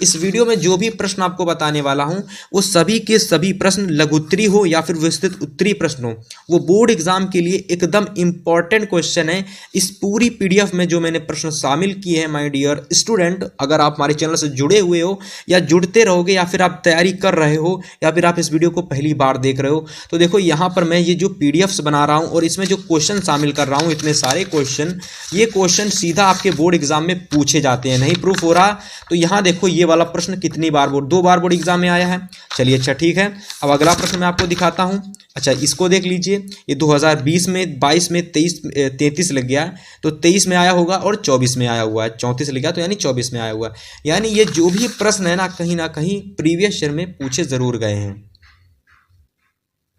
इस वीडियो में जो भी प्रश्न आपको बताने वाला हूं वो सभी के सभी प्रश्न लघुत्तरी हो या फिर विस्तृत उत्तरीय प्रश्न हो, वो बोर्ड एग्जाम के लिए एकदम इंपॉर्टेंट क्वेश्चन है। इस पूरी पीडीएफ में जो मैंने प्रश्न शामिल किए हैं माय डियर स्टूडेंट, अगर आप हमारे चैनल से जुड़े हुए हो या जुड़ते रहोगे या फिर आप तैयारी कर रहे हो या फिर आप इस वीडियो को पहली बार देख रहे हो, तो देखो यहाँ पर मैं ये जो पीडीएफ्स बना रहा हूँ और इसमें जो क्वेश्चन शामिल कर रहा हूँ, इतने सारे क्वेश्चन, ये क्वेश्चन सीधा आपके बोर्ड एग्जाम में पूछे जाते हैं। नहीं प्रूफ हो रहा तो यहाँ देखो ये वाला प्रश्न कितनी बार बोर्ड, 2 बार बोर्ड एग्जाम में आया है। चलिए अच्छा ठीक है, अब अगला प्रश्न मैं आपको दिखाता हूँ। अच्छा इसको देख लीजिए, ये 2020 में 22 में 33 लग गया, तो 23 में आया होगा और 24 में आया हुआ है, 34 लग गया तो यानी 24 में आया हुआ है। यानी ये जो भी प्रश्न है ना कहीं प्रीवियस ईयर में पूछे जरूर गए हैं।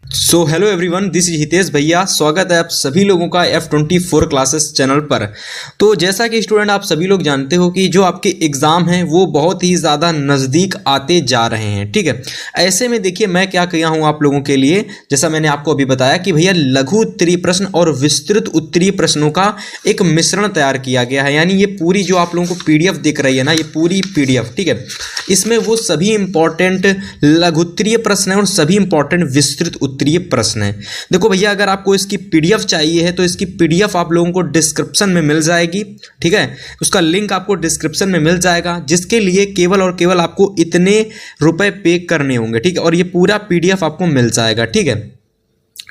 So hello everyone, this is Hitesh भैया, स्वागत है आप सभी लोगों का F24 क्लासेस चैनल पर। तो जैसा कि स्टूडेंट आप सभी लोग जानते हो कि जो आपके एग्ज़ाम हैं वो बहुत ही ज़्यादा नज़दीक आते जा रहे हैं, ठीक है। ऐसे में देखिए मैं क्या किया हूँ आप लोगों के लिए, जैसा मैंने आपको अभी बताया कि भैया लघु उत्तरीय प्रश्न और विस्तृत उत्तरीय प्रश्नों का एक मिश्रण तैयार किया गया है। यानी ये पूरी जो आप लोगों को PDF दिख रही है ना, ये पूरी PDF, ठीक है, इसमें वो सभी इंपॉर्टेंट लघुत्तरीय प्रश्न हैं और सभी इंपॉर्टेंट विस्तृत उत्तरीय प्रश्न है। देखो भैया अगर आपको इसकी PDF चाहिए है तो इसकी PDF आप लोगों को डिस्क्रिप्शन में मिल जाएगी, ठीक है। उसका लिंक आपको डिस्क्रिप्शन में मिल जाएगा, जिसके लिए केवल और केवल आपको इतने रुपए पे करने होंगे, ठीक है। और ये पूरा PDF आपको मिल जाएगा, ठीक है,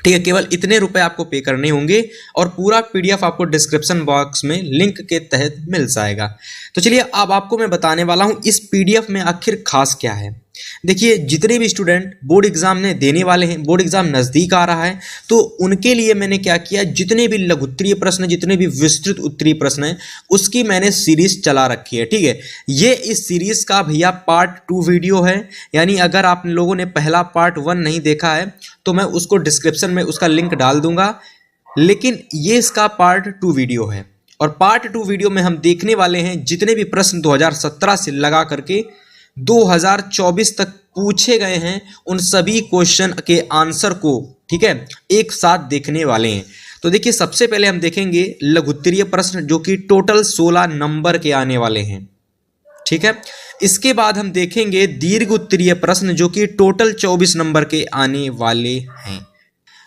ठीक है। केवल इतने रुपए आपको पे करने होंगे और पूरा PDF आपको डिस्क्रिप्शन बॉक्स में लिंक के तहत मिल जाएगा। तो चलिए अब आपको मैं बताने वाला हूं इस PDF में आखिर खास क्या है। देखिए जितने भी स्टूडेंट बोर्ड एग्जाम में देने वाले हैं, बोर्ड एग्जाम नज़दीक आ रहा है, तो उनके लिए मैंने क्या किया, जितने भी लघुत्तरीय प्रश्न, जितने भी विस्तृत उत्तरीय प्रश्न हैं, उसकी मैंने सीरीज चला रखी है, ठीक है। ये इस सीरीज का भैया पार्ट 2 वीडियो है। यानी अगर आप लोगों ने पहला पार्ट 1 नहीं देखा है तो मैं उसको डिस्क्रिप्शन में उसका लिंक डाल दूंगा, लेकिन ये इसका पार्ट 2 वीडियो है। और पार्ट 2 वीडियो में हम देखने वाले हैं जितने भी प्रश्न 2017 से लगा करके 2024 तक पूछे गए हैं, उन सभी क्वेश्चन के आंसर को, ठीक है, एक साथ देखने वाले हैं। तो देखिए सबसे पहले हम देखेंगे लघुत्तरीय प्रश्न जो कि टोटल 16 नंबर के आने वाले हैं, ठीक है। इसके बाद हम देखेंगे दीर्घ उत्तरीय प्रश्न जो कि टोटल 24 नंबर के आने वाले हैं।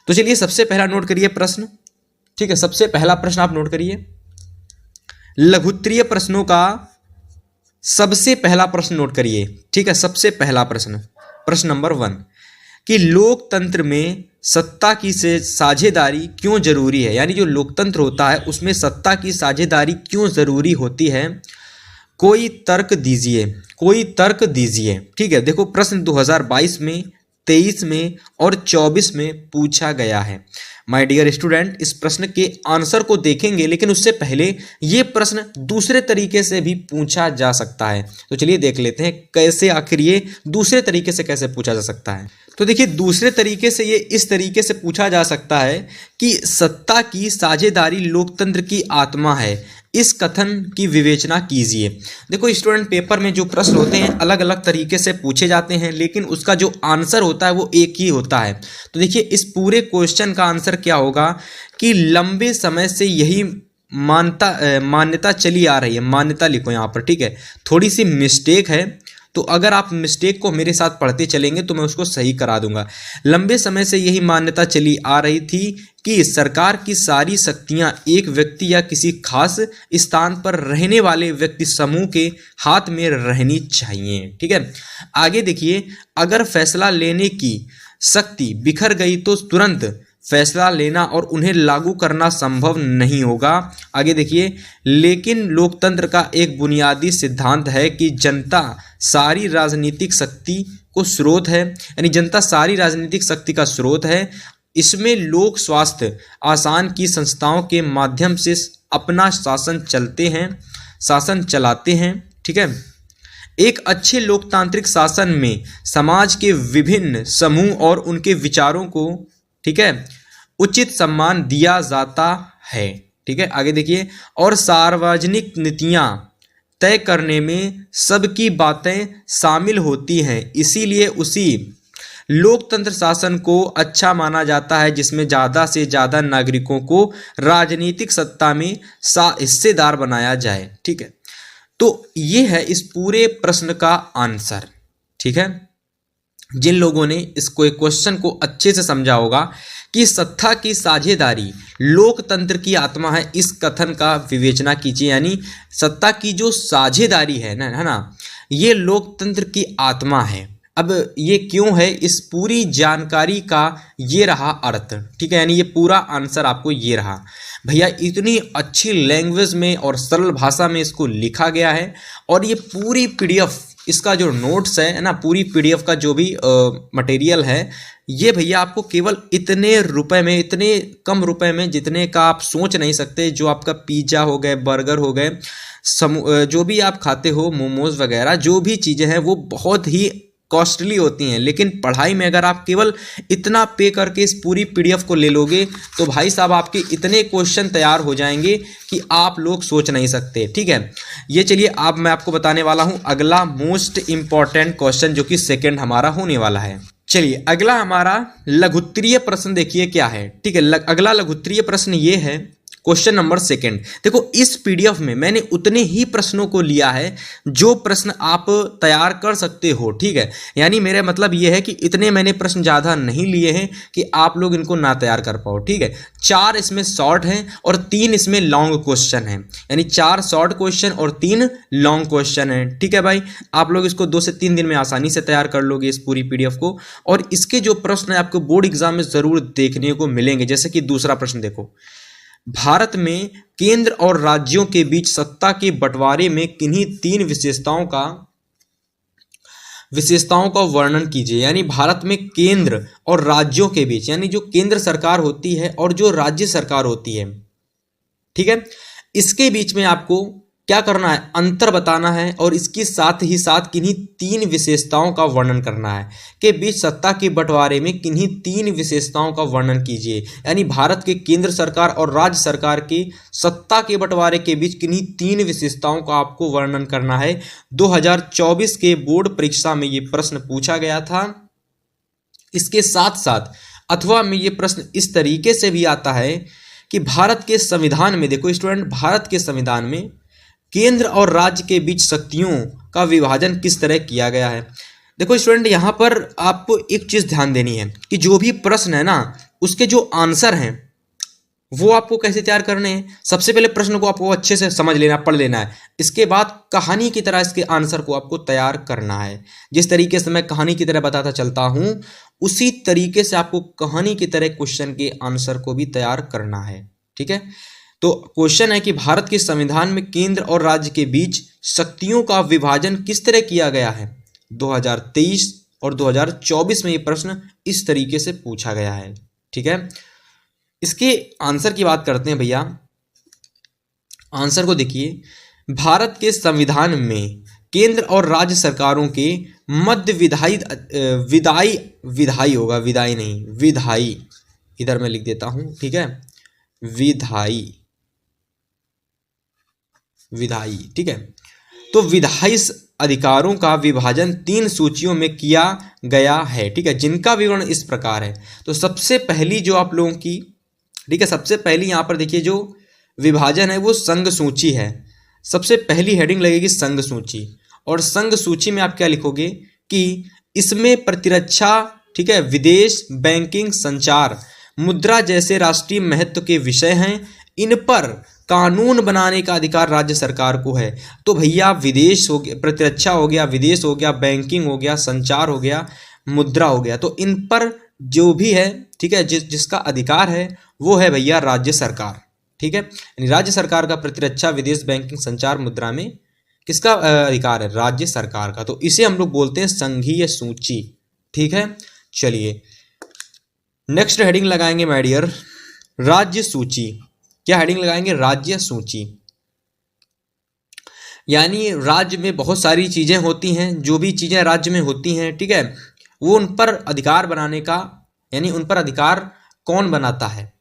तो चलिए सबसे पहला नोट करिए प्रश्न, ठीक है। सबसे पहला प्रश्न आप नोट करिए, लघुत्तरीय प्रश्नों का सबसे पहला प्रश्न नोट करिए, ठीक है। सबसे पहला प्रश्न, प्रश्न नंबर 1 कि लोकतंत्र में सत्ता की से साझेदारी क्यों जरूरी है। यानी जो लोकतंत्र होता है उसमें सत्ता की साझेदारी क्यों जरूरी होती है, कोई तर्क दीजिए, कोई तर्क दीजिए, ठीक है। देखो प्रश्न 2022 में, 23 में और 24 में पूछा गया है। माय डियर स्टूडेंट, इस प्रश्न के आंसर को देखेंगे, लेकिन उससे पहले ये प्रश्न दूसरे तरीके से भी पूछा जा सकता है। तो चलिए देख लेते हैं कैसे आखिर ये दूसरे तरीके से कैसे पूछा जा सकता है। तो देखिए दूसरे तरीके से ये इस तरीके से पूछा जा सकता है कि सत्ता की साझेदारी लोकतंत्र की आत्मा है, इस कथन की विवेचना कीजिए। देखो स्टूडेंट पेपर में जो प्रश्न होते हैं अलग अलग तरीके से पूछे जाते हैं, लेकिन उसका जो आंसर होता है वो एक ही होता है। तो देखिए इस पूरे क्वेश्चन का आंसर क्या होगा कि लंबे समय से यही मान्यता चली आ रही है। मान्यता लिखो यहाँ पर, ठीक है। थोड़ी सी मिस्टेक है, तो अगर आप मिस्टेक को मेरे साथ पढ़ते चलेंगे तो मैं उसको सही करा दूंगा। लंबे समय से यही मान्यता चली आ रही थी कि सरकार की सारी शक्तियां एक व्यक्ति या किसी खास स्थान पर रहने वाले व्यक्ति समूह के हाथ में रहनी चाहिए, ठीक है। आगे देखिए, अगर फैसला लेने की शक्ति बिखर गई तो तुरंत फैसला लेना और उन्हें लागू करना संभव नहीं होगा। आगे देखिए, लेकिन लोकतंत्र का एक बुनियादी सिद्धांत है कि जनता सारी राजनीतिक शक्ति को स्रोत है, यानी जनता सारी राजनीतिक शक्ति का स्रोत है। इसमें लोक स्वास्थ्य आसान की संस्थाओं के माध्यम से अपना शासन चलाते हैं, ठीक है। एक अच्छे लोकतांत्रिक शासन में समाज के विभिन्न समूह और उनके विचारों को, ठीक है, उचित सम्मान दिया जाता है, ठीक है। आगे देखिए, और सार्वजनिक नीतियां तय करने में सबकी बातें शामिल होती हैं, इसीलिए उसी लोकतंत्र शासन को अच्छा माना जाता है जिसमें ज़्यादा से ज़्यादा नागरिकों को राजनीतिक सत्ता में हिस्सेदार बनाया जाए, ठीक है। तो ये है इस पूरे प्रश्न का आंसर। ठीक है, जिन लोगों ने इसको एक क्वेश्चन को अच्छे से समझा होगा कि सत्ता की साझेदारी लोकतंत्र की आत्मा है, इस कथन का विवेचना कीजिए। यानी सत्ता की जो साझेदारी है ना, ये लोकतंत्र की आत्मा है। अब ये क्यों है, इस पूरी जानकारी का ये रहा अर्थ। ठीक है, यानी ये पूरा आंसर आपको ये रहा। भैया इतनी अच्छी लैंग्वेज में और सरल भाषा में इसको लिखा गया है, और ये पूरी पीडीएफ, इसका जो नोट्स है ना, पूरी पीडीएफ का जो भी मटेरियल है, ये भैया आपको केवल इतने रुपए में, इतने कम रुपए में, जितने का आप सोच नहीं सकते। जो आपका पिज्ज़ा हो गए, बर्गर हो गए, जो भी आप खाते हो, मोमोज वगैरह, जो भी चीज़ें हैं वो बहुत ही कॉस्टली होती हैं। लेकिन पढ़ाई में अगर आप केवल इतना पे करके इस पूरी पीडीएफ को ले लोगे तो भाई साहब आपके इतने क्वेश्चन तैयार हो जाएंगे कि आप लोग सोच नहीं सकते। ठीक है, ये चलिए अब मैं आपको बताने वाला हूं अगला मोस्ट इंपॉर्टेंट क्वेश्चन, जो कि सेकंड हमारा होने वाला है। चलिए अगला हमारा लघुत्तरीय प्रश्न देखिए क्या है। ठीक है, अगला लघुत्तरीय प्रश्न ये है, क्वेश्चन नंबर सेकंड। देखो इस पीडीएफ में मैंने उतने ही प्रश्नों को लिया है जो प्रश्न आप तैयार कर सकते हो। ठीक है, यानी मेरा मतलब ये है कि इतने मैंने प्रश्न ज़्यादा नहीं लिए हैं कि आप लोग इनको ना तैयार कर पाओ। ठीक है, 4 इसमें शॉर्ट हैं और 3 इसमें लॉन्ग क्वेश्चन हैं, यानी 4 शॉर्ट क्वेश्चन और 3 लॉन्ग क्वेश्चन हैं। ठीक है भाई, आप लोग इसको 2 से 3 दिन में आसानी से तैयार कर लोगे इस पूरी पीडीएफ को, और इसके जो प्रश्न है आपको बोर्ड एग्जाम में ज़रूर देखने को मिलेंगे। जैसे कि दूसरा प्रश्न देखो, भारत में केंद्र और राज्यों के बीच सत्ता के बंटवारे में किन्हीं 3 विशेषताओं का वर्णन कीजिए। यानी भारत में केंद्र और राज्यों के बीच, यानी जो केंद्र सरकार होती है और जो राज्य सरकार होती है, ठीक है, इसके बीच में आपको क्या करना है, अंतर बताना है, और इसके साथ ही साथ किन्हीं 3 विशेषताओं का वर्णन करना है। के बीच सत्ता के बंटवारे में किन्हीं 3 विशेषताओं का वर्णन कीजिए। यानी भारत के केंद्र सरकार और राज्य सरकार की सत्ता के बंटवारे के बीच किन्हीं 3 विशेषताओं का आपको वर्णन करना है। 2024 के बोर्ड परीक्षा में ये प्रश्न पूछा गया था। इसके साथ साथ अथवा में ये प्रश्न इस तरीके से भी आता है कि भारत के संविधान में, देखो स्टूडेंट, भारत के संविधान में केंद्र और राज्य के बीच शक्तियों का विभाजन किस तरह किया गया है। देखो स्टूडेंट, यहाँ पर आपको एक चीज़ ध्यान देनी है कि जो भी प्रश्न है ना, उसके जो आंसर हैं वो आपको कैसे तैयार करने हैं। सबसे पहले प्रश्न को आपको अच्छे से समझ लेना, पढ़ लेना है। इसके बाद कहानी की तरह इसके आंसर को आपको तैयार करना है। जिस तरीके से मैं कहानी की तरह बताता चलता हूँ, उसी तरीके से आपको कहानी की तरह क्वेश्चन के आंसर को भी तैयार करना है। ठीक है, तो क्वेश्चन है कि भारत के संविधान में केंद्र और राज्य के बीच शक्तियों का विभाजन किस तरह किया गया है। 2023 और 2024 में ये प्रश्न इस तरीके से पूछा गया है। ठीक है, इसके आंसर की बात करते हैं भैया। आंसर को देखिए, भारत के संविधान में केंद्र और राज्य सरकारों के मध्य विधायी, इधर मैं लिख देता हूं। ठीक है, विधायी, ठीक है, तो विधायी अधिकारों का विभाजन 3 सूचियों में किया गया है। ठीक है, जिनका विवरण इस प्रकार है। तो सबसे पहली जो आप लोगों की, ठीक है, सबसे पहली यहाँ पर देखिए जो विभाजन है वो संघ सूची है। सबसे पहली हेडिंग लगेगी संघ सूची, और संघ सूची में आप क्या लिखोगे कि इसमें प्रतिरक्षा, ठीक है, विदेश, बैंकिंग, संचार, मुद्रा जैसे राष्ट्रीय महत्व के विषय हैं। इन पर कानून बनाने का अधिकार राज्य सरकार को है। तो भैया विदेश हो गया, प्रतिरक्षा हो गया, विदेश हो गया, बैंकिंग हो गया, संचार हो गया, मुद्रा हो गया, तो इन पर जो भी है, ठीक है, जिसका अधिकार है वो है भैया राज्य सरकार। ठीक है, यानी राज्य सरकार का प्रतिरक्षा, विदेश, बैंकिंग, संचार, मुद्रा में किसका अधिकार है, राज्य सरकार का। तो इसे हम लोग बोलते हैं संघीय सूची। ठीक है, चलिए नेक्स्ट हेडिंग लगाएंगे माय डियर, राज्य सूची। क्या हेडिंग लगाएंगे, राज्य सूची। यानी राज्य में बहुत सारी चीजें होती हैं, जो भी चीजें राज्य में होती हैं, ठीक है, वो उन पर अधिकार बनाने का, यानी उन पर अधिकार कौन बनाता है।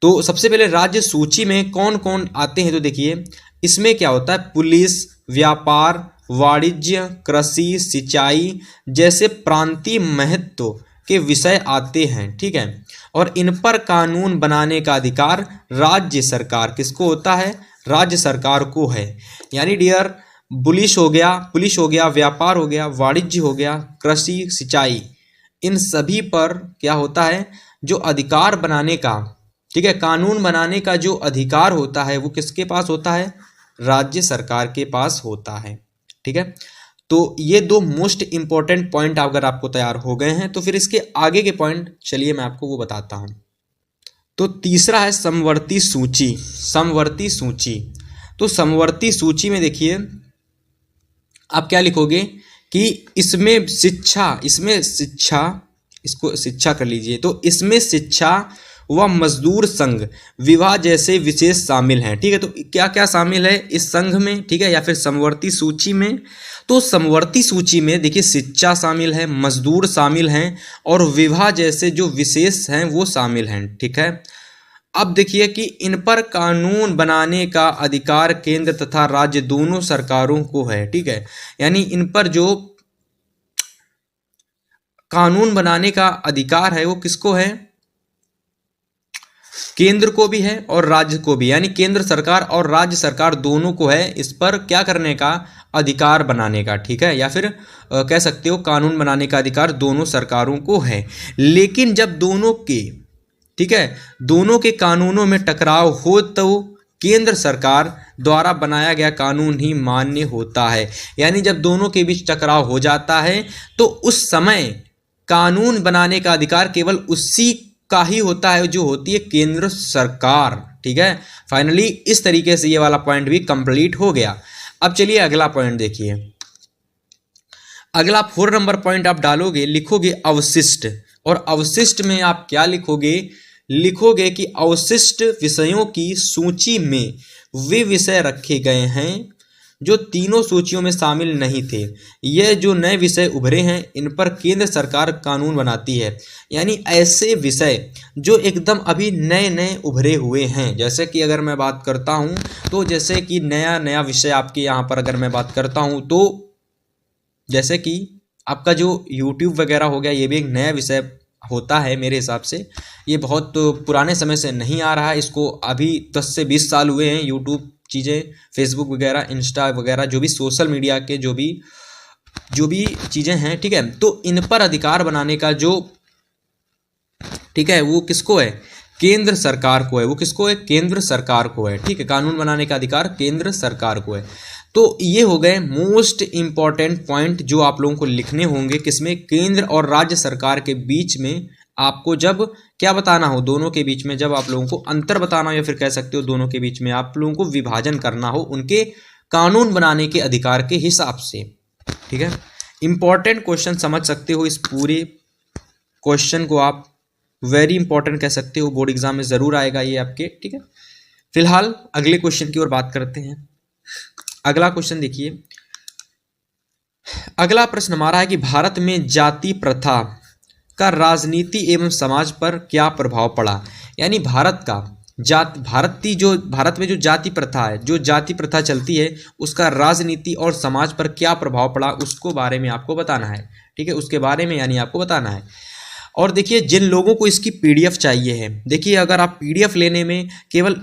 तो सबसे पहले राज्य सूची में कौन कौन आते हैं, तो देखिए इसमें क्या होता है, पुलिस, व्यापार, वाणिज्य, कृषि, सिंचाई जैसे प्रांतीय महत्व के विषय आते हैं। ठीक है, और इन पर कानून बनाने का अधिकार राज्य सरकार किसको होता है, राज्य सरकार को है। यानी डियर, पुलिस हो गया, व्यापार हो गया, वाणिज्य हो गया, कृषि, सिंचाई, इन सभी पर क्या होता है, जो अधिकार बनाने का, ठीक है, कानून बनाने का जो अधिकार होता है वो किसके पास होता है, राज्य सरकार के पास होता है। ठीक है, तो ये दो मोस्ट इंपॉर्टेंट पॉइंट अगर आपको तैयार हो गए हैं तो फिर इसके आगे के पॉइंट चलिए मैं आपको वो बताता हूं। तो तीसरा है समवर्ती सूची। समवर्ती सूची, तो समवर्ती सूची में देखिए आप क्या लिखोगे कि इसमें शिक्षा, इसको शिक्षा कर लीजिए, तो इसमें शिक्षा व मजदूर संघ, विवाह जैसे विशेष शामिल हैं। ठीक है, तो क्या क्या शामिल है इस संघ में, ठीक है, या फिर समवर्ती सूची में। तो समवर्ती सूची में देखिए शिक्षा शामिल है, मजदूर शामिल हैं और विवाह जैसे जो विशेष हैं वो शामिल हैं। ठीक है, अब देखिए कि इन पर कानून बनाने का अधिकार केंद्र तथा राज्य दोनों सरकारों को है। ठीक है, यानी इन पर जो कानून बनाने का अधिकार है वो किसको है, केंद्र को भी है और राज्य को भी, यानी केंद्र सरकार और राज्य सरकार दोनों को है इस पर क्या करने का, अधिकार बनाने का। ठीक है, या फिर कह सकते हो कानून बनाने का अधिकार दोनों सरकारों को है। लेकिन जब दोनों के, ठीक है, दोनों के कानूनों में टकराव हो तो केंद्र सरकार द्वारा बनाया गया कानून ही मान्य होता है। यानी जब दोनों के बीच टकराव हो जाता है तो उस समय कानून बनाने का अधिकार केवल उसी का ही होता है जो होती है केंद्र सरकार। ठीक है, फाइनली इस तरीके से ये वाला पॉइंट भी कंप्लीट हो गया। अब चलिए अगला पॉइंट देखिए। अगला 4 नंबर पॉइंट आप डालोगे, लिखोगे अवशिष्ट। और अवशिष्ट में आप क्या लिखोगे, लिखोगे कि अवशिष्ट विषयों की सूची में वे विषय रखे गए हैं जो तीनों सूचियों में शामिल नहीं थे। ये जो नए विषय उभरे हैं इन पर केंद्र सरकार कानून बनाती है। यानी ऐसे विषय जो एकदम अभी नए नए उभरे हुए हैं, जैसे कि अगर मैं बात करता हूं तो जैसे कि नया नया विषय आपके यहाँ पर अगर मैं बात करता हूं तो जैसे कि आपका जो यूट्यूब वगैरह हो गया, ये भी एक नया विषय होता है मेरे हिसाब से। ये बहुत पुराने समय से नहीं आ रहा है, इसको अभी 10 से 20 साल हुए हैं। यूट्यूब चीज़ें, फेसबुक वगैरह, इंस्टा वगैरह, जो भी सोशल मीडिया के जो भी चीज़ें हैं, ठीक है, तो इन पर अधिकार बनाने का जो, ठीक है, वो किसको है, केंद्र सरकार को है। वो किसको है, केंद्र सरकार को है। ठीक है, कानून बनाने का अधिकार केंद्र सरकार को है। तो ये हो गए मोस्ट इंपॉर्टेंट पॉइंट जो आप लोगों को लिखने होंगे, किसमें, केंद्र और राज्य सरकार के बीच में। आपको जब क्या बताना हो, दोनों के बीच में जब आप लोगों को अंतर बताना हो, या फिर कह सकते हो दोनों के बीच में आप लोगों को विभाजन करना हो उनके कानून बनाने के अधिकार के हिसाब से। ठीक है, इंपॉर्टेंट क्वेश्चन समझ सकते हो, इस पूरे क्वेश्चन को आप वेरी इंपॉर्टेंट कह सकते हो, बोर्ड एग्जाम में जरूर आएगा ये आपके। ठीक है, फिलहाल अगले क्वेश्चन की ओर बात करते हैं। अगला क्वेश्चन देखिए, अगला प्रश्न हमारा है कि भारत में जाति प्रथा का राजनीति एवं समाज पर क्या प्रभाव पड़ा। यानी भारत में जो जाति प्रथा है, जो जाति प्रथा चलती है, उसका राजनीति और समाज पर क्या प्रभाव पड़ा उसको बारे में आपको बताना है। ठीक है, उसके बारे में यानी आपको बताना है। और देखिए जिन लोगों को इसकी पीडीएफ चाहिए है, देखिए अगर आप पीडीएफ लेने में केवल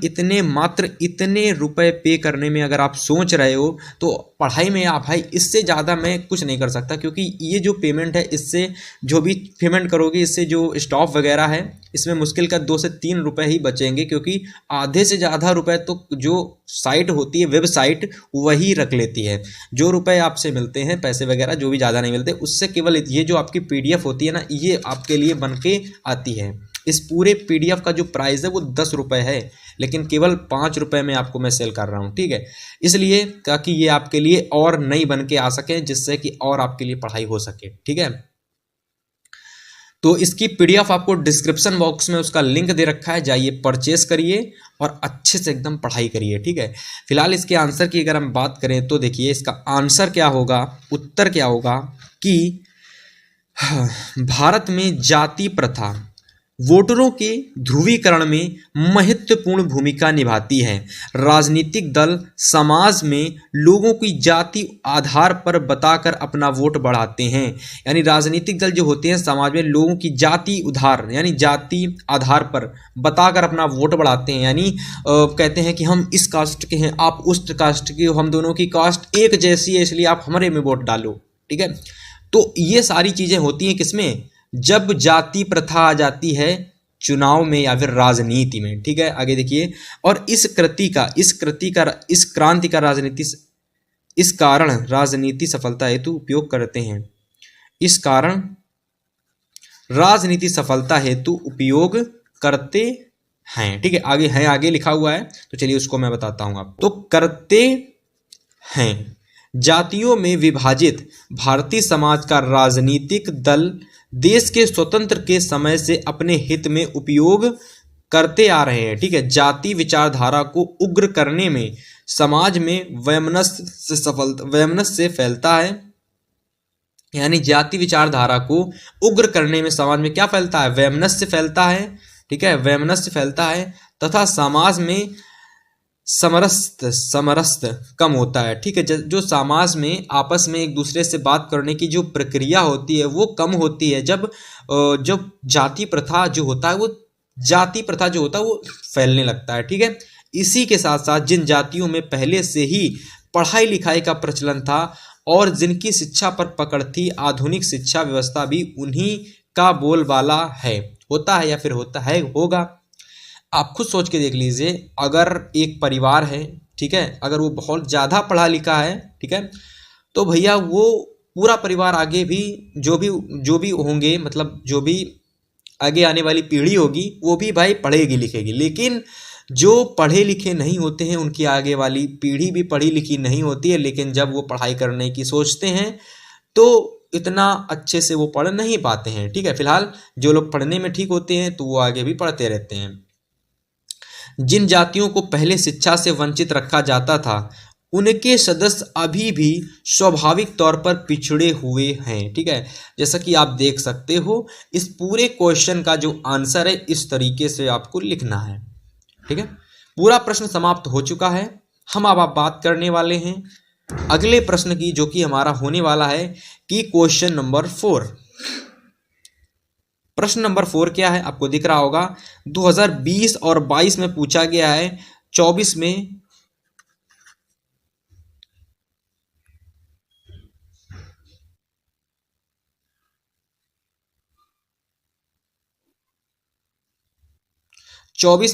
मात्र इतने रुपए पे करने में अगर आप सोच रहे हो तो पढ़ाई में आप, भाई इससे ज़्यादा मैं कुछ नहीं कर सकता, क्योंकि ये जो पेमेंट है, इससे जो भी पेमेंट करोगे, इससे जो स्टॉफ वगैरह है, इसमें मुश्किल का 2 से 3 रुपए ही बचेंगे, क्योंकि आधे से ज़्यादा रुपए तो जो साइट होती है, वेबसाइट, वही रख लेती है। जो रुपए आपसे मिलते हैं, पैसे वगैरह जो भी ज़्यादा नहीं मिलते, उससे केवल ये जो आपकी पीडीएफ होती है ना, ये आपके लिए बन के आती है। इस पूरे पीडीएफ का जो प्राइस है वो 10 रुपए है, लेकिन केवल 5 रुपए में आपको मैं सेल कर रहा हूँ। ठीक है, इसलिए ताकि ये आपके लिए और नई बन के आ सके, जिससे कि और आपके लिए पढ़ाई हो सके। ठीक है, तो इसकी पीडीएफ आपको डिस्क्रिप्शन बॉक्स में उसका लिंक दे रखा है, जाइए परचेस करिए और अच्छे से एकदम पढ़ाई करिए। ठीक है, फिलहाल इसके आंसर की अगर हम बात करें तो देखिए इसका आंसर क्या होगा, उत्तर क्या होगा कि भारत में जाति प्रथा वोटरों के ध्रुवीकरण में महत्वपूर्ण भूमिका निभाती है। राजनीतिक दल समाज में लोगों की जाति आधार पर बताकर अपना वोट बढ़ाते हैं। यानी राजनीतिक दल जो होते हैं समाज में लोगों की जाति उधार यानी जाति आधार पर बताकर अपना वोट बढ़ाते हैं। यानी कहते हैं कि हम इस कास्ट के हैं, आप उस कास्ट के हो, हम दोनों की कास्ट एक जैसी है इसलिए आप हमारे में वोट डालो। ठीक है, तो ये सारी चीजें होती हैं किसमें, जब जाति प्रथा आ जाती है चुनाव में या फिर राजनीति में। ठीक है, आगे देखिए। और इस क्रांति का इस कारण राजनीति सफलता हेतु उपयोग करते हैं। इस कारण राजनीति सफलता हेतु उपयोग करते हैं। ठीक है, आगे लिखा हुआ है, तो चलिए उसको मैं बताता हूं आपको। तो करते हैं। जातियों में विभाजित भारतीय समाज का राजनीतिक दल देश के स्वतंत्र के समय से अपने हित में उपयोग करते आ रहे हैं। ठीक है, जाति विचारधारा को उग्र करने में समाज में वैमनस्य से फैलता है। यानी जाति विचारधारा को उग्र करने में समाज में क्या फैलता है, वैमनस्य फैलता है। ठीक है, वैमनस्य फैलता है तथा समाज में समरसता कम होता है। ठीक है, जो समाज में आपस में एक दूसरे से बात करने की जो प्रक्रिया होती है वो कम होती है जब जाति प्रथा जो होता है वो फैलने लगता है। ठीक है, इसी के साथ साथ जिन जातियों में पहले से ही पढ़ाई लिखाई का प्रचलन था और जिनकी शिक्षा पर पकड़ थी, आधुनिक शिक्षा व्यवस्था भी उन्हीं का बोलबाला है, होता है या फिर होगा। आप खुद सोच के देख लीजिए, अगर एक परिवार है, ठीक है, अगर वो बहुत ज़्यादा पढ़ा लिखा है, ठीक है, तो भैया वो पूरा परिवार आगे भी जो भी होंगे, मतलब जो भी आगे आने वाली पीढ़ी होगी वो भी भाई पढ़ेगी लिखेगी। लेकिन जो पढ़े लिखे नहीं होते हैं उनकी आगे वाली पीढ़ी भी पढ़ी लिखी नहीं होती है, लेकिन जब वो पढ़ाई करने की सोचते हैं तो इतना अच्छे से वो पढ़ नहीं पाते हैं। ठीक है, फिलहाल जो लोग पढ़ने में ठीक होते हैं तो वो आगे भी पढ़ते रहते हैं। जिन जातियों को पहले शिक्षा से वंचित रखा जाता था उनके सदस्य अभी भी स्वाभाविक तौर पर पिछड़े हुए हैं। ठीक है, जैसा कि आप देख सकते हो, इस पूरे क्वेश्चन का जो आंसर है इस तरीके से आपको लिखना है। ठीक है, पूरा प्रश्न समाप्त हो चुका है। हम अब आप बात करने वाले हैं अगले प्रश्न की, जो कि हमारा होने वाला है कि क्वेश्चन नंबर 4। प्रश्न नंबर 4 क्या है, आपको दिख रहा होगा। 2020 और 22 में पूछा गया है। 24 में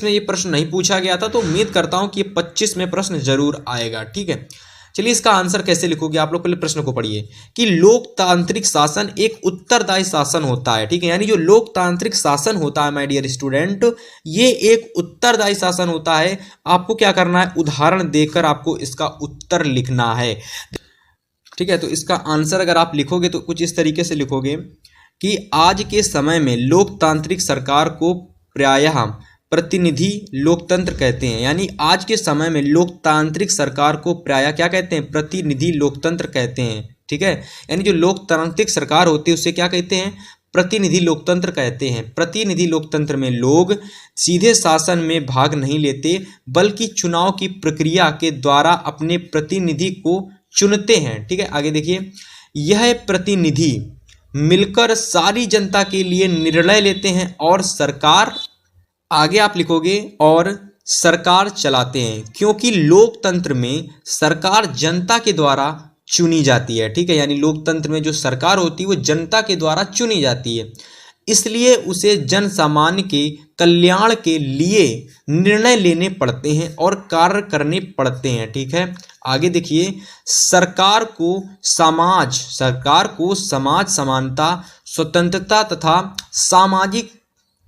ये प्रश्न नहीं पूछा गया था, तो उम्मीद करता हूं कि 25 में प्रश्न जरूर आएगा। ठीक है, चलिए इसका आंसर कैसे लिखोगे आप लोग, पहले प्रश्न को पढ़िए कि लोकतांत्रिक शासन एक उत्तरदायी शासन होता है। ठीक है, यानी जो लोकतांत्रिक शासन होता है माय डियर स्टूडेंट, ये एक उत्तरदायी शासन होता है। आपको क्या करना है, उदाहरण देकर आपको इसका उत्तर लिखना है। ठीक है, तो इसका आंसर अगर आप लिखोगे तो कुछ इस तरीके से लिखोगे कि आज के समय में लोकतांत्रिक सरकार को प्रायः प्रतिनिधि लोकतंत्र कहते हैं। यानी आज के समय में लोकतांत्रिक सरकार को प्रायः क्या कहते हैं, प्रतिनिधि लोकतंत्र कहते हैं। ठीक है, यानी जो लोकतांत्रिक सरकार होती है उससे क्या कहते हैं, प्रतिनिधि लोकतंत्र कहते हैं। प्रतिनिधि लोकतंत्र में लोग सीधे शासन में भाग नहीं लेते बल्कि चुनाव की प्रक्रिया के द्वारा अपने प्रतिनिधि को चुनते हैं। ठीक है, आगे देखिए, यह प्रतिनिधि मिलकर सारी जनता के लिए निर्णय लेते हैं और सरकार, आगे आप लिखोगे, और सरकार चलाते हैं, क्योंकि लोकतंत्र में सरकार जनता के द्वारा चुनी जाती है। ठीक है, यानी लोकतंत्र में जो सरकार होती है वो जनता के द्वारा चुनी जाती है, इसलिए उसे जन सामान्य के कल्याण के लिए निर्णय लेने पड़ते हैं और कार्य करने पड़ते हैं। ठीक है, आगे देखिए, सरकार को समाज समानता, स्वतंत्रता तथा सामाजिक,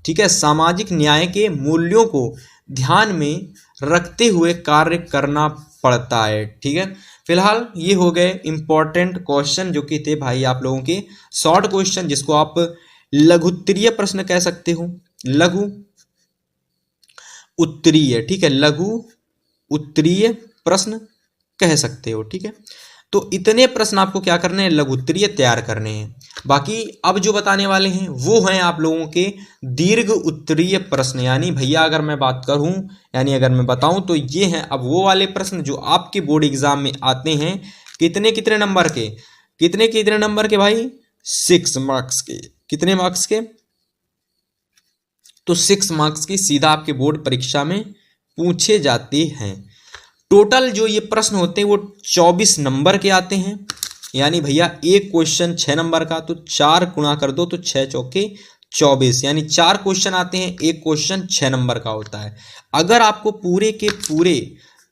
ठीक है, सामाजिक न्याय के मूल्यों को ध्यान में रखते हुए कार्य करना पड़ता है। ठीक है, फिलहाल ये हो गए इंपॉर्टेंट क्वेश्चन जो कि थे भाई आप लोगों के शॉर्ट क्वेश्चन, जिसको आप लघुत्तरीय प्रश्न कह सकते हो, लघु उत्तरीय। ठीक है, लघु उत्तरीय प्रश्न कह सकते हो। ठीक है, तो इतने प्रश्न आपको क्या करने हैं, लघु उत्तरीय तैयार करने हैं। बाकी अब जो बताने वाले हैं वो हैं आप लोगों के दीर्घ उत्तरीय प्रश्न। यानी भैया अगर मैं बात करूं, यानी अगर मैं बताऊं तो ये हैं अब वो वाले प्रश्न जो आपके बोर्ड एग्जाम में आते हैं। कितने कितने नंबर के, कितने कितने नंबर के भाई, 6 मार्क्स के। कितने मार्क्स के, तो 6 मार्क्स की सीधा आपके बोर्ड परीक्षा में पूछे जाते हैं। टोटल जो ये प्रश्न होते हैं वो 24 नंबर के आते हैं। यानी भैया एक क्वेश्चन 6 नंबर का, तो 4 गुणा कर दो तो 6 चौके 24, यानी 4 क्वेश्चन आते हैं, एक क्वेश्चन 6 नंबर का होता है। अगर आपको पूरे के पूरे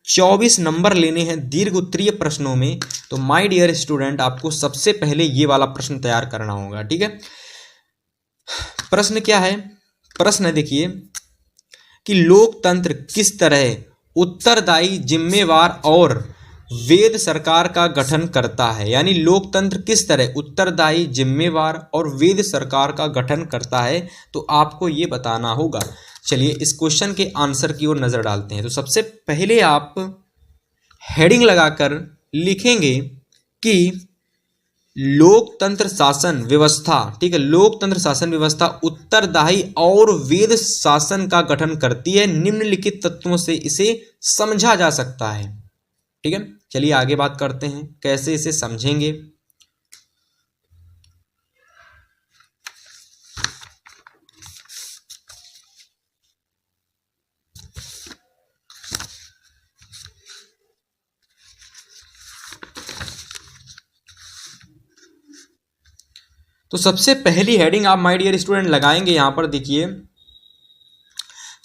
24 नंबर लेने हैं दीर्घ उत्तरीय प्रश्नों में, तो माय डियर स्टूडेंट आपको सबसे पहले ये वाला प्रश्न तैयार करना होगा। ठीक है, प्रश्न क्या है, प्रश्न है देखिए कि लोकतंत्र किस तरह उत्तरदायी, जिम्मेवार और वेद सरकार का गठन करता है। यानी लोकतंत्र किस तरह उत्तरदायी, जिम्मेवार और वेद सरकार का गठन करता है, तो आपको ये बताना होगा। चलिए इस क्वेश्चन के आंसर की ओर नजर डालते हैं। तो सबसे पहले आप हेडिंग लगाकर लिखेंगे कि लोकतंत्र शासन व्यवस्था, ठीक है, लोकतंत्र शासन व्यवस्था उत्तरदायी और वेद शासन का गठन करती है। निम्नलिखित तत्वों से इसे समझा जा सकता है। ठीक है, चलिए आगे बात करते हैं कैसे इसे समझेंगे। तो सबसे पहली हेडिंग आप माय डियर स्टूडेंट लगाएंगे यहां पर देखिए,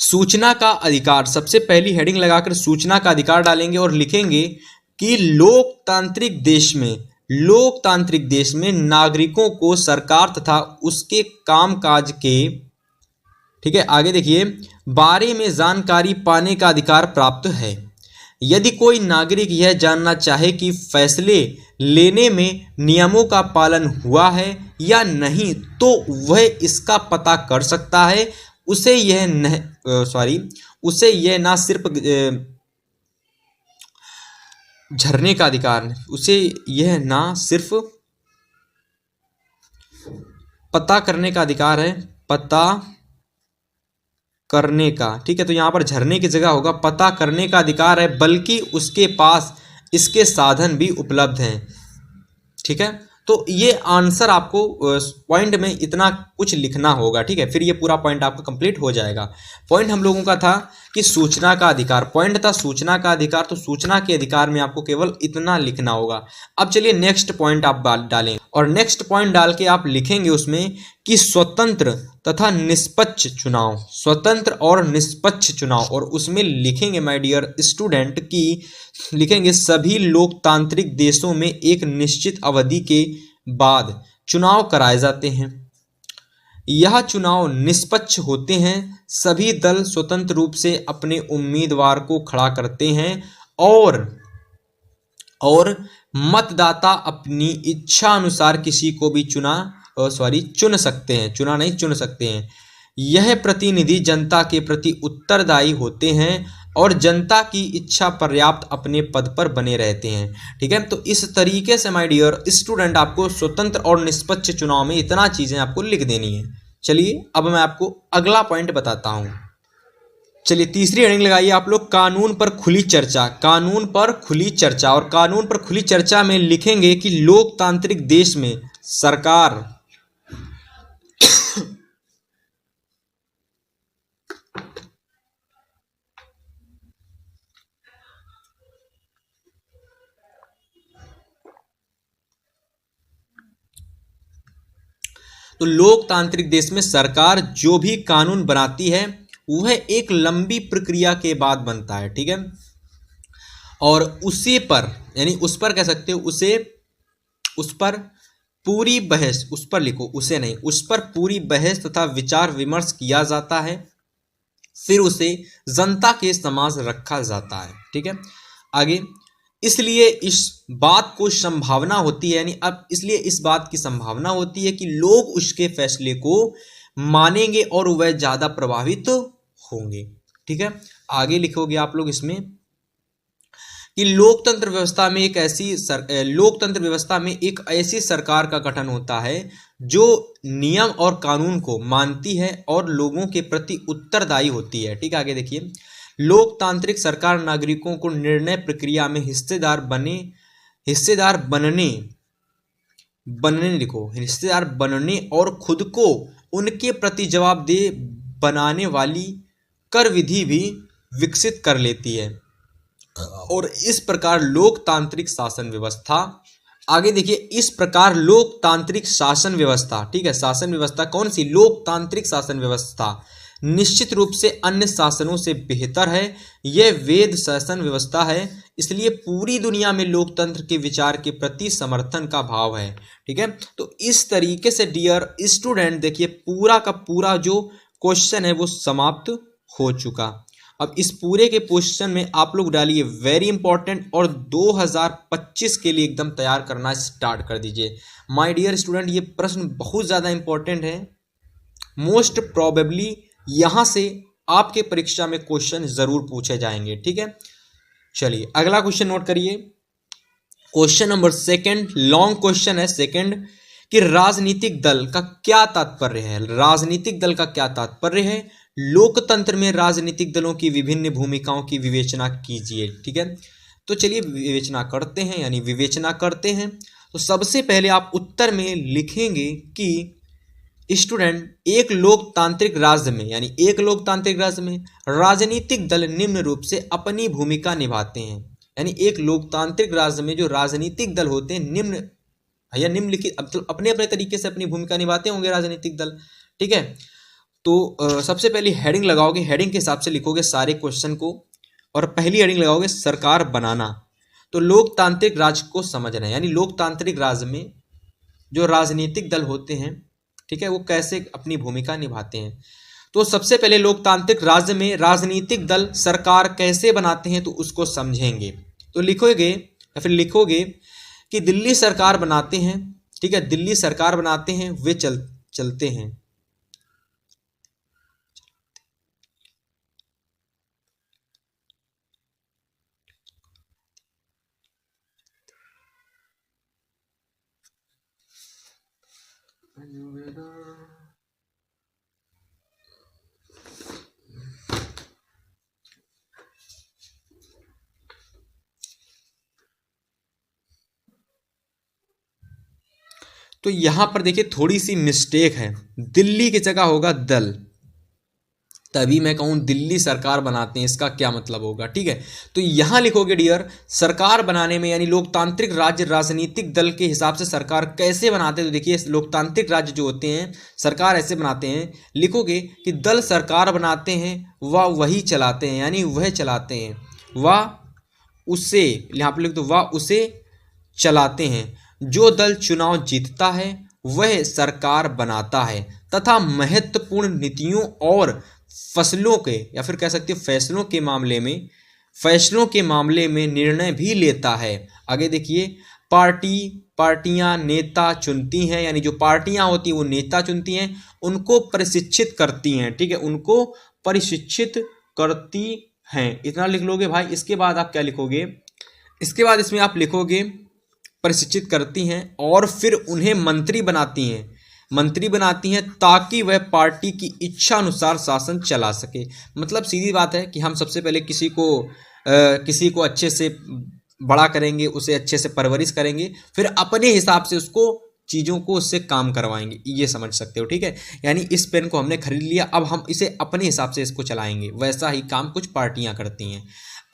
सूचना का अधिकार। सबसे पहली हेडिंग लगाकर सूचना का अधिकार डालेंगे और लिखेंगे कि लोकतांत्रिक देश में नागरिकों को सरकार तथा उसके कामकाज के, ठीक है, आगे देखिए, बारे में जानकारी पाने का अधिकार प्राप्त है। यदि कोई नागरिक यह जानना चाहे कि फैसले लेने में नियमों का पालन हुआ है या नहीं, तो वह इसका पता कर सकता है। उसे यह ना सिर्फ झरने का अधिकार, उसे यह ना सिर्फ पता करने का अधिकार है, पता करने का, ठीक है, तो यहां पर झरने की जगह होगा पता करने का अधिकार है, बल्कि उसके पास इसके साधन भी उपलब्ध हैं। ठीक है, तो ये आंसर आपको पॉइंट में इतना कुछ लिखना होगा। ठीक है, फिर ये पूरा पॉइंट आपका कंप्लीट हो जाएगा। पॉइंट हम लोगों का था कि सूचना का अधिकार, पॉइंट था सूचना का अधिकार, तो सूचना के अधिकार में आपको केवल इतना लिखना होगा। अब चलिए नेक्स्ट पॉइंट आप डालें, और नेक्स्ट पॉइंट डाल के आप लिखेंगे उसमें कि स्वतंत्र तथा निष्पक्ष चुनाव, स्वतंत्र और निष्पक्ष चुनाव, और उसमें लिखेंगे माय डियर स्टूडेंट की, लिखेंगे सभी लोकतांत्रिक देशों में एक निश्चित अवधि के बाद चुनाव कराए जाते हैं। यह चुनाव निष्पक्ष होते हैं। सभी दल स्वतंत्र रूप से अपने उम्मीदवार को खड़ा करते हैं और मतदाता अपनी इच्छा अनुसार किसी को भी चुन सकते हैं। यह प्रतिनिधि जनता के प्रति उत्तरदायी होते हैं और जनता की इच्छा पर्याप्त अपने पद पर बने रहते हैं। ठीक है, तो इस तरीके से माय डियर स्टूडेंट आपको स्वतंत्र और निष्पक्ष चुनाव में इतना चीजें आपको लिख देनी है। चलिए अब मैं आपको अगला पॉइंट बताता हूं। चलिए तीसरी हेडिंग लगाइए आप लोग, कानून पर खुली चर्चा। कानून पर खुली चर्चा, और कानून पर खुली चर्चा में लिखेंगे कि लोकतांत्रिक देश में सरकार तो लोकतांत्रिक देश में सरकार जो भी कानून बनाती है वह एक लंबी प्रक्रिया के बाद बनता है। ठीक है, और उसी पर, यानी उस पर कह सकते हो, उस पर पूरी बहस, उस पर लिखो, उसे नहीं, उस पर पूरी बहस तथा विचार विमर्श किया जाता है, फिर उसे जनता के समक्ष रखा जाता है। ठीक है, आगे, इसलिए इस बात को संभावना होती है, यानी अब इसलिए इस बात की संभावना होती है कि लोग उसके फैसले को मानेंगे और वह ज्यादा प्रभावित होंगे। ठीक है, आगे लिखोगे आप लोग इसमें कि लोकतंत्र व्यवस्था में एक ऐसी सरकार का गठन होता है जो नियम और कानून को मानती है और लोगों के प्रति उत्तरदायी होती है। ठीक है, आगे देखिए, लोकतांत्रिक सरकार नागरिकों को निर्णय प्रक्रिया में हिस्सेदार बनने और खुद को उनके प्रति जवाबदेह बनाने वाली कर विधि भी विकसित कर लेती है। और इस प्रकार लोकतांत्रिक शासन व्यवस्था, आगे देखिए, इस प्रकार लोकतांत्रिक शासन व्यवस्था, ठीक है, शासन व्यवस्था कौन सी? लोकतांत्रिक शासन व्यवस्था निश्चित रूप से अन्य शासनों से बेहतर है। यह वेद शासन व्यवस्था है, इसलिए पूरी दुनिया में लोकतंत्र के विचार के प्रति समर्थन का भाव है। ठीक है, तो इस तरीके से डियर स्टूडेंट देखिए पूरा का पूरा जो क्वेश्चन है वो समाप्त हो चुका। अब इस पूरे के क्वेश्चन में आप लोग डालिए वेरी इंपॉर्टेंट और 2025 के लिए एकदम तैयार करना स्टार्ट कर दीजिए। माय डियर स्टूडेंट, ये प्रश्न बहुत ज़्यादा इंपॉर्टेंट है, मोस्ट प्रोबेबली यहाँ से आपके परीक्षा में क्वेश्चन जरूर पूछे जाएंगे। ठीक है, चलिए अगला क्वेश्चन नोट करिए। Question number second, long question है सेकंड, कि राजनीतिक दल का क्या तात्पर्य है? राजनीतिक दल का क्या तात्पर्य है? लोकतंत्र में राजनीतिक दलों की विभिन्न भूमिकाओं की विवेचना कीजिए। ठीक है, तो चलिए विवेचना करते हैं। तो सबसे पहले आप उत्तर में लिखेंगे कि स्टूडेंट, एक लोकतांत्रिक राज्य में राजनीतिक दल निम्न रूप से अपनी भूमिका निभाते हैं। यानी एक लोकतांत्रिक राज्य में जो राजनीतिक दल होते हैं निम्नलिखित अपने अपने तरीके से अपनी भूमिका निभाते होंगे राजनीतिक दल। ठीक है, तो सबसे पहले हेडिंग लगाओगे, हेडिंग के हिसाब से लिखोगे सारे क्वेश्चन को, और पहली हेडिंग लगाओगे सरकार बनाना। तो लोकतांत्रिक राज्य को समझना है, यानी लोकतांत्रिक राज्य में जो राजनीतिक दल होते हैं, ठीक है, वो कैसे अपनी भूमिका निभाते हैं। तो सबसे पहले लोकतांत्रिक राज्य में राजनीतिक दल सरकार कैसे बनाते हैं तो उसको समझेंगे। तो लिखोगे कि दिल्ली सरकार बनाते हैं। ठीक है, दिल्ली सरकार बनाते हैं, वे चलते हैं। तो यहां पर देखिए थोड़ी सी मिस्टेक है, दिल्ली की जगह होगा दल, तभी मैं कहूं दिल्ली सरकार बनाते हैं, इसका क्या मतलब होगा। ठीक है, तो यहां लिखोगे डियर, सरकार बनाने में यानी लोकतांत्रिक राज्य राजनीतिक दल के हिसाब से सरकार कैसे बनाते हैं। तो देखिए लोकतांत्रिक राज्य जो होते हैं सरकार ऐसे बनाते हैं, लिखोगे कि दल सरकार बनाते हैं, वह वही चलाते हैं, यानी वह चलाते हैं, वह उसे, यहाँ पर लिख दो, वह उसे चलाते हैं। जो दल चुनाव जीतता है वह सरकार बनाता है तथा महत्वपूर्ण नीतियों और फसलों के या फिर कह सकते फैसलों के मामले में निर्णय भी लेता है। आगे देखिए, पार्टियां नेता चुनती हैं, यानी जो पार्टियां होती हैं वो नेता चुनती हैं, उनको प्रशिक्षित करती हैं। ठीक है, उनको प्रशिक्षित करती हैं, इतना लिख लोगे भाई। इसके बाद आप क्या लिखोगे, इसके बाद इसमें आप लिखोगे प्रशिक्षित करती हैं और फिर उन्हें मंत्री बनाती हैं ताकि वह पार्टी की इच्छा अनुसार शासन चला सके। मतलब सीधी बात है कि हम सबसे पहले किसी को अच्छे से बड़ा करेंगे, उसे अच्छे से परवरिश करेंगे, फिर अपने हिसाब से उसको चीज़ों को उससे काम करवाएंगे, ये समझ सकते हो। ठीक है, यानी इस पेन को हमने खरीद लिया, अब हम इसे अपने हिसाब से इसको चलाएंगे, वैसा ही काम कुछ पार्टियां करती हैं।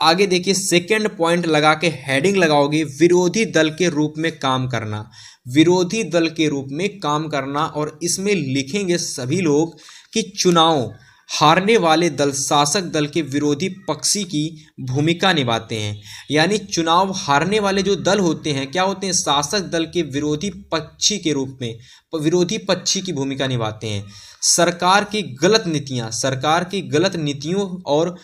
आगे देखिए, सेकंड पॉइंट लगा के हेडिंग लगाओगे, विरोधी दल के रूप में काम करना, विरोधी दल के रूप में काम करना। और इसमें लिखेंगे सभी लोग कि चुनाव हारने वाले दल शासक दल के विरोधी पक्षी की भूमिका निभाते हैं। यानी चुनाव हारने वाले जो दल होते हैं क्या होते हैं, शासक दल के विरोधी पक्षी के रूप में विरोधी पक्षी की भूमिका निभाते हैं। सरकार की गलत नीतियों और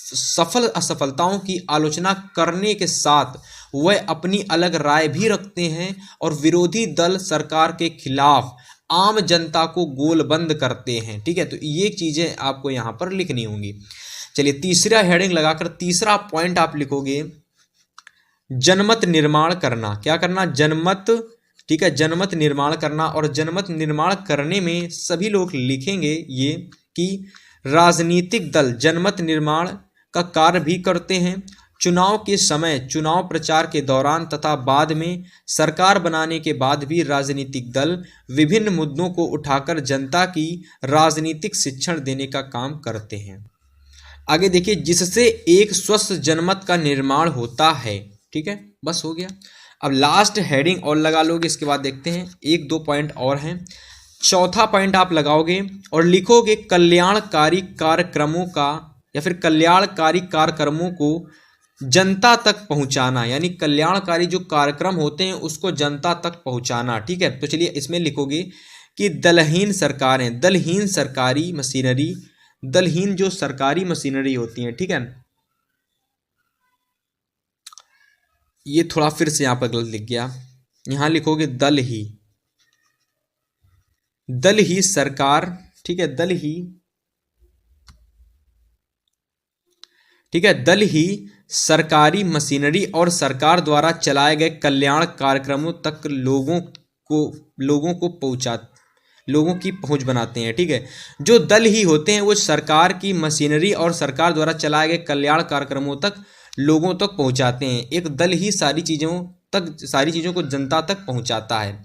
सफल असफलताओं की आलोचना करने के साथ वह अपनी अलग राय भी रखते हैं और विरोधी दल सरकार के खिलाफ आम जनता को गोलबंद करते हैं। ठीक है, तो ये चीजें आपको यहां पर लिखनी होंगी। चलिए तीसरा हेडिंग लगाकर तीसरा पॉइंट आप लिखोगे जनमत निर्माण करना, क्या करना, जनमत, ठीक है, जनमत निर्माण करना। और जनमत निर्माण करने में सभी लोग लिखेंगे ये कि राजनीतिक दल जनमत निर्माण का कार्य भी करते हैं। चुनाव के समय, चुनाव प्रचार के दौरान तथा बाद में सरकार बनाने के बाद भी राजनीतिक दल विभिन्न मुद्दों को उठाकर जनता की राजनीतिक शिक्षण देने का काम करते हैं। आगे देखिए, जिससे एक स्वस्थ जनमत का निर्माण होता है। ठीक है, बस हो गया। अब लास्ट हेडिंग और लगा लोगे, इसके बाद देखते हैं, एक दो पॉइंट और हैं। चौथा पॉइंट आप लगाओगे और लिखोगे कल्याणकारी कार्यक्रमों का या फिर कल्याणकारी कार्यक्रमों को जनता तक पहुंचाना, यानी कल्याणकारी जो कार्यक्रम होते हैं उसको जनता तक पहुंचाना। ठीक है, तो चलिए इसमें लिखोगे कि दलहीन सरकारें, दलहीन सरकारी मशीनरी, दलहीन जो सरकारी मशीनरी होती हैं, ठीक है, ये थोड़ा फिर से यहां पर गलत लिख गया, यहां लिखोगे दल ही सरकार, ठीक है, दल ही सरकारी मशीनरी और सरकार द्वारा चलाए गए कल्याण कार्यक्रमों तक लोगों की पहुंच बनाते हैं। ठीक है, जो दल ही होते हैं वो सरकार की मशीनरी और सरकार द्वारा चलाए गए कल्याण कार्यक्रमों तक लोगों तक पहुंचाते हैं। एक दल ही सारी चीज़ों को जनता तक पहुंचाता है।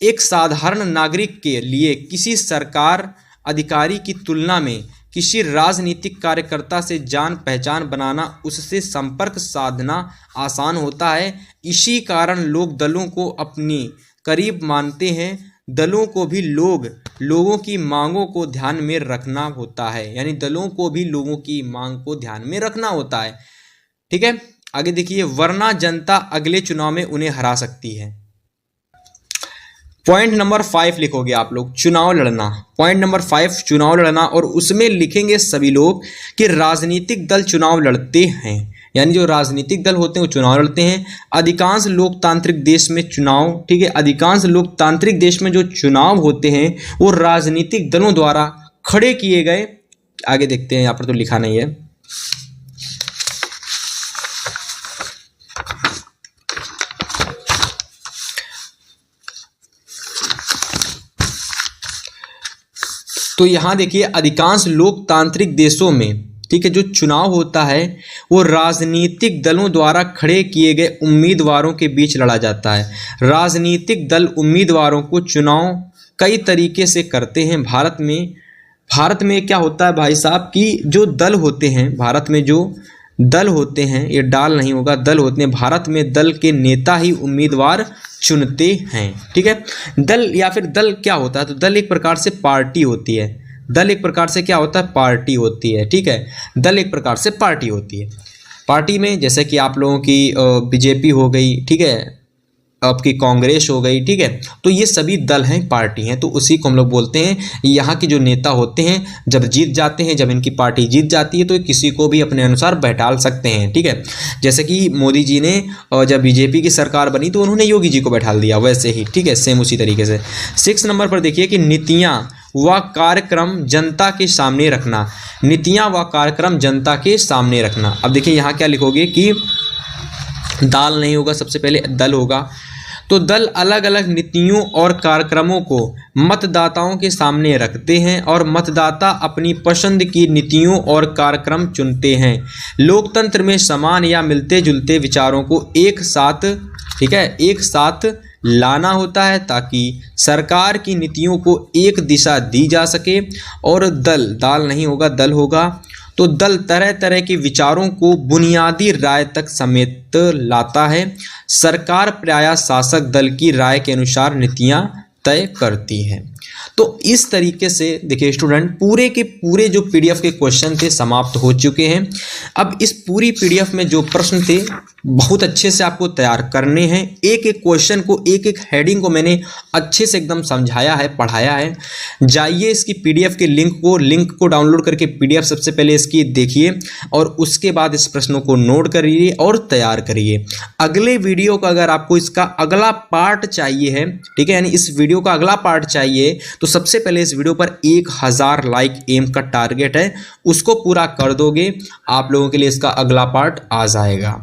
एक साधारण नागरिक के लिए किसी सरकार अधिकारी की तुलना में किसी राजनीतिक कार्यकर्ता से जान पहचान बनाना, उससे संपर्क साधना आसान होता है। इसी कारण लोग दलों को अपने करीब मानते हैं। दलों को भी लोगों की मांगों को ध्यान में रखना होता है, यानी दलों को भी लोगों की मांग को ध्यान में रखना होता है। ठीक है, आगे देखिए, वरना जनता अगले चुनाव में उन्हें हरा सकती है। पॉइंट नंबर 5 लिखोगे आप लोग, चुनाव लड़ना। पॉइंट नंबर 5 चुनाव लड़ना, और उसमें लिखेंगे सभी लोग कि राजनीतिक दल चुनाव लड़ते हैं, यानी जो राजनीतिक दल होते हैं वो चुनाव लड़ते हैं। अधिकांश लोकतांत्रिक देश में चुनाव, ठीक है, अधिकांश लोकतांत्रिक देश में जो चुनाव होते हैं वो राजनीतिक दलों द्वारा खड़े किए गए, आगे देखते हैं, यहाँ पर तो लिखा नहीं है, तो यहां देखिए, अधिकांश लोकतांत्रिक देशों में, ठीक है, जो चुनाव होता है वो राजनीतिक दलों द्वारा खड़े किए गए उम्मीदवारों के बीच लड़ा जाता है। राजनीतिक दल उम्मीदवारों को चुनाव कई तरीके से करते हैं। भारत में क्या होता है भाई साहब कि जो दल होते हैं, भारत में जो दल होते हैं, ये डाल नहीं होगा, दल होते हैं, भारत में दल के नेता ही उम्मीदवार चुनते हैं। ठीक है, दल या फिर दल क्या होता है, तो दल एक प्रकार से पार्टी होती है। दल एक प्रकार से क्या होता है, पार्टी होती है। ठीक है, दल एक प्रकार से पार्टी होती है। पार्टी में जैसे कि आप लोगों की बीजेपी हो गई, ठीक है, आपकी कांग्रेस हो गई, ठीक है, तो ये सभी दल हैं, पार्टी हैं, तो उसी को हम लोग बोलते हैं। यहाँ के जो नेता होते हैं जब जीत जाते हैं, जब इनकी पार्टी जीत जाती है तो किसी को भी अपने अनुसार बैठाल सकते हैं। ठीक है, जैसे कि मोदी जी ने जब बीजेपी की सरकार बनी तो उन्होंने योगी जी को बैठाल दिया, वैसे ही, ठीक है, सेम उसी तरीके से। 6 नंबर पर देखिए कि नीतियाँ व कार्यक्रम जनता के सामने रखना, नीतियाँ व कार्यक्रम जनता के सामने रखना। अब देखिए यहाँ क्या लिखोगे कि दाल नहीं होगा, सबसे पहले दल होगा, तो दल अलग अलग नीतियों और कार्यक्रमों को मतदाताओं के सामने रखते हैं और मतदाता अपनी पसंद की नीतियों और कार्यक्रम चुनते हैं। लोकतंत्र में समान या मिलते जुलते विचारों को एक साथ, ठीक है, एक साथ लाना होता है ताकि सरकार की नीतियों को एक दिशा दी जा सके। और दाल नहीं होगा, दल होगा, तो दल तरह तरह के विचारों को बुनियादी राय तक समेत लाता है। सरकार प्रायः शासक दल की राय के अनुसार नीतियां तय करती है। तो इस तरीके से देखिए स्टूडेंट, पूरे के पूरे जो पीडीएफ के क्वेश्चन थे समाप्त हो चुके हैं। अब इस पूरी पीडीएफ में जो प्रश्न थे बहुत अच्छे से आपको तैयार करने हैं। एक एक क्वेश्चन को, एक एक हेडिंग को मैंने अच्छे से एकदम समझाया है, पढ़ाया है। जाइए इसकी पीडीएफ के लिंक को डाउनलोड करके पीडीएफ सबसे पहले इसकी देखिए और उसके बाद इस प्रश्नों को नोट करिए और तैयार करिए। अगले वीडियो का अगर आपको इसका अगला पार्ट चाहिए है, ठीक है, यानी इस वीडियो का अगला पार्ट चाहिए, तो सबसे पहले इस वीडियो पर 1000 लाइक एम का टारगेट है, उसको पूरा कर दोगे, आप लोगों के लिए इसका अगला पार्ट आ जाएगा।